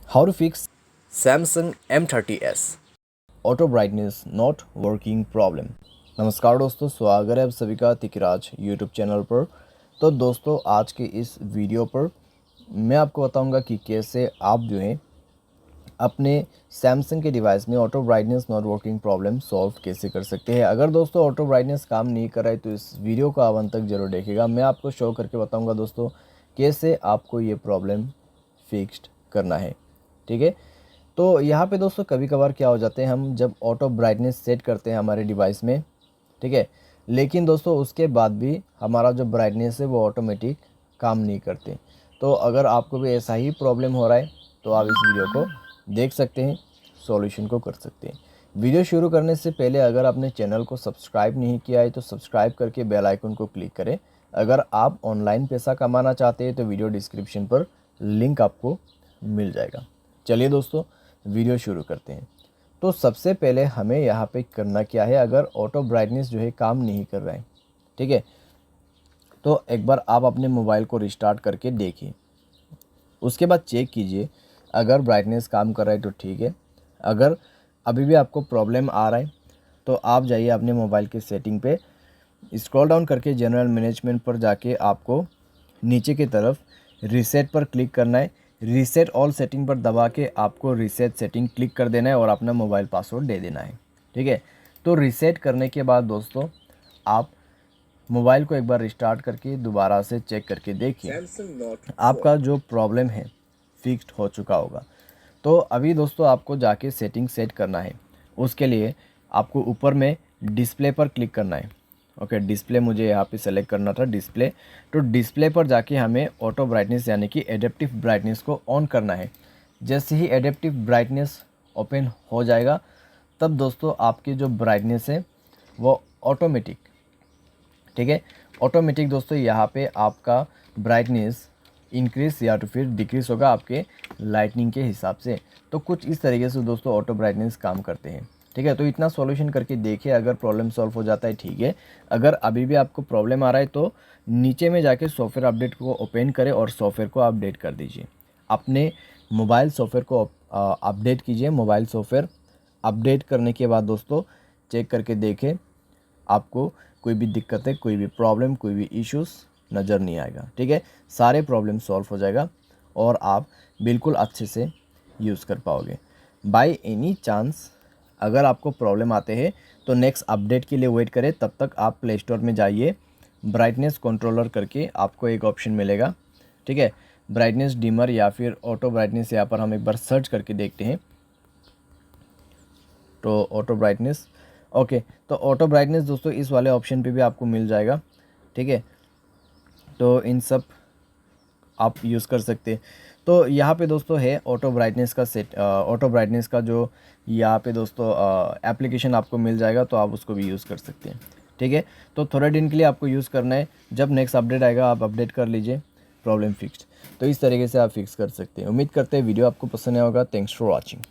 How to fix Samsung M30S auto brightness not working problem. नमस्कार दोस्तों, स्वागत है आप सभी का तिकराज यूट्यूब चैनल पर। तो दोस्तों, आज के इस वीडियो पर मैं आपको बताऊंगा कि कैसे आप जो है अपने सैमसंग के डिवाइस में auto brightness not working problem solve कैसे कर सकते हैं। अगर दोस्तों ऑटो ब्राइटनेस काम नहीं कर रहा है तो इस वीडियो को आप अंत तक जरूर देखिएगा। मैं आपको शो करके बताऊँगा दोस्तों कैसे आपको ये प्रॉब्लम फिक्स्ड करना है। ठीक है, तो यहाँ पे दोस्तों कभी कभार क्या हो जाते हैं, हम जब ऑटो ब्राइटनेस सेट करते हैं हमारे डिवाइस में, ठीक है, लेकिन दोस्तों उसके बाद भी हमारा जो ब्राइटनेस है वो ऑटोमेटिक काम नहीं करते। तो अगर आपको भी ऐसा ही प्रॉब्लम हो रहा है तो आप इस वीडियो को देख सकते हैं, सॉल्यूशन को कर सकते हैं। वीडियो शुरू करने से पहले अगर आपने चैनल को सब्सक्राइब नहीं किया है तो सब्सक्राइब करके बेल आइकन को क्लिक करें। अगर आप ऑनलाइन पैसा कमाना चाहते हैं तो वीडियो डिस्क्रिप्शन पर लिंक आपको मिल जाएगा। चलिए दोस्तों, वीडियो शुरू करते हैं। तो सबसे पहले हमें यहाँ पे करना क्या है, अगर ऑटो ब्राइटनेस जो है काम नहीं कर रहा है, ठीक है, तो एक बार आप अपने मोबाइल को रिस्टार्ट करके देखिए। उसके बाद चेक कीजिए, अगर ब्राइटनेस काम कर रहा है तो ठीक है। अगर अभी भी आपको प्रॉब्लम आ रहा है तो आप जाइए अपने मोबाइल के सेटिंग पे, स्क्रॉल डाउन करके जनरल मैनेजमेंट पर जाके आपको नीचे की तरफ रीसेट पर क्लिक करना है। रीसेट ऑल सेटिंग पर दबा के आपको रीसेट सेटिंग क्लिक कर देना है और अपना मोबाइल पासवर्ड दे देना है। ठीक है, तो रीसेट करने के बाद दोस्तों आप मोबाइल को एक बार रिस्टार्ट करके दोबारा से चेक करके देखिए, आपका जो प्रॉब्लम है फिक्स्ड हो चुका होगा। तो अभी दोस्तों आपको जाके सेटिंग सेट करना है। उसके लिए आपको ऊपर में डिस्प्ले पर क्लिक करना है। ओके, डिस्प्ले मुझे यहाँ पे सेलेक्ट करना था, डिस्प्ले। तो डिस्प्ले पर जाके हमें ऑटो ब्राइटनेस यानी कि एडेप्टिव ब्राइटनेस को ऑन करना है। जैसे ही एडेप्टिव ब्राइटनेस ओपन हो जाएगा तब दोस्तों आपकी जो ब्राइटनेस है वो ऑटोमेटिक, ठीक है, ऑटोमेटिक दोस्तों यहाँ पे आपका ब्राइटनेस इंक्रीज या तो फिर डिक्रीज होगा आपके लाइटनिंग के हिसाब से। तो कुछ इस तरीके से दोस्तों ऑटो ब्राइटनेस काम करते हैं। ठीक है, तो इतना सॉल्यूशन करके देखिए, अगर प्रॉब्लम सॉल्व हो जाता है ठीक है। अगर अभी भी आपको प्रॉब्लम आ रहा है तो नीचे में जाके सॉफ्टवेयर अपडेट को ओपन करें और सॉफ्टवेयर को अपडेट कर दीजिए। अपने मोबाइल सॉफ्टवेयर को अपडेट कीजिए। मोबाइल सॉफ्टवेयर अपडेट करने के बाद दोस्तों चेक करके देखें, आपको कोई भी दिक्कत है, कोई भी प्रॉब्लम, कोई भी इश्यूज़ नज़र नहीं आएगा। ठीक है, सारे प्रॉब्लम सॉल्व हो जाएगा और आप बिल्कुल अच्छे से यूज़ कर पाओगे। बाय एनी चांस अगर आपको प्रॉब्लम आते हैं तो नेक्स्ट अपडेट के लिए वेट करें। तब तक आप प्ले स्टोर में जाइए, ब्राइटनेस कंट्रोलर करके आपको एक ऑप्शन मिलेगा। ठीक है, ब्राइटनेस डिमर या फिर ऑटो ब्राइटनेस, यहाँ पर हम एक बार सर्च करके देखते हैं। तो ऑटो ब्राइटनेस, ओके, तो ऑटो ब्राइटनेस दोस्तों इस वाले ऑप्शन पे भी आपको मिल जाएगा। ठीक है, तो इन सब आप यूज़ कर सकते हैं। तो यहाँ पे दोस्तों है ऑटो ब्राइटनेस का ऑटो ब्राइटनेस का जो यहाँ पे दोस्तों एप्लीकेशन आपको मिल जाएगा, तो आप उसको भी यूज़ कर सकते हैं। ठीक है, तो थोड़े दिन के लिए आपको यूज़ करना है, जब नेक्स्ट अपडेट आएगा आप अपडेट कर लीजिए, प्रॉब्लम फिक्स्ड। तो इस तरीके से आप फिक्स कर सकते हैं। उम्मीद करते हैं वीडियो आपको पसंद आया होगा। Thanks for watching.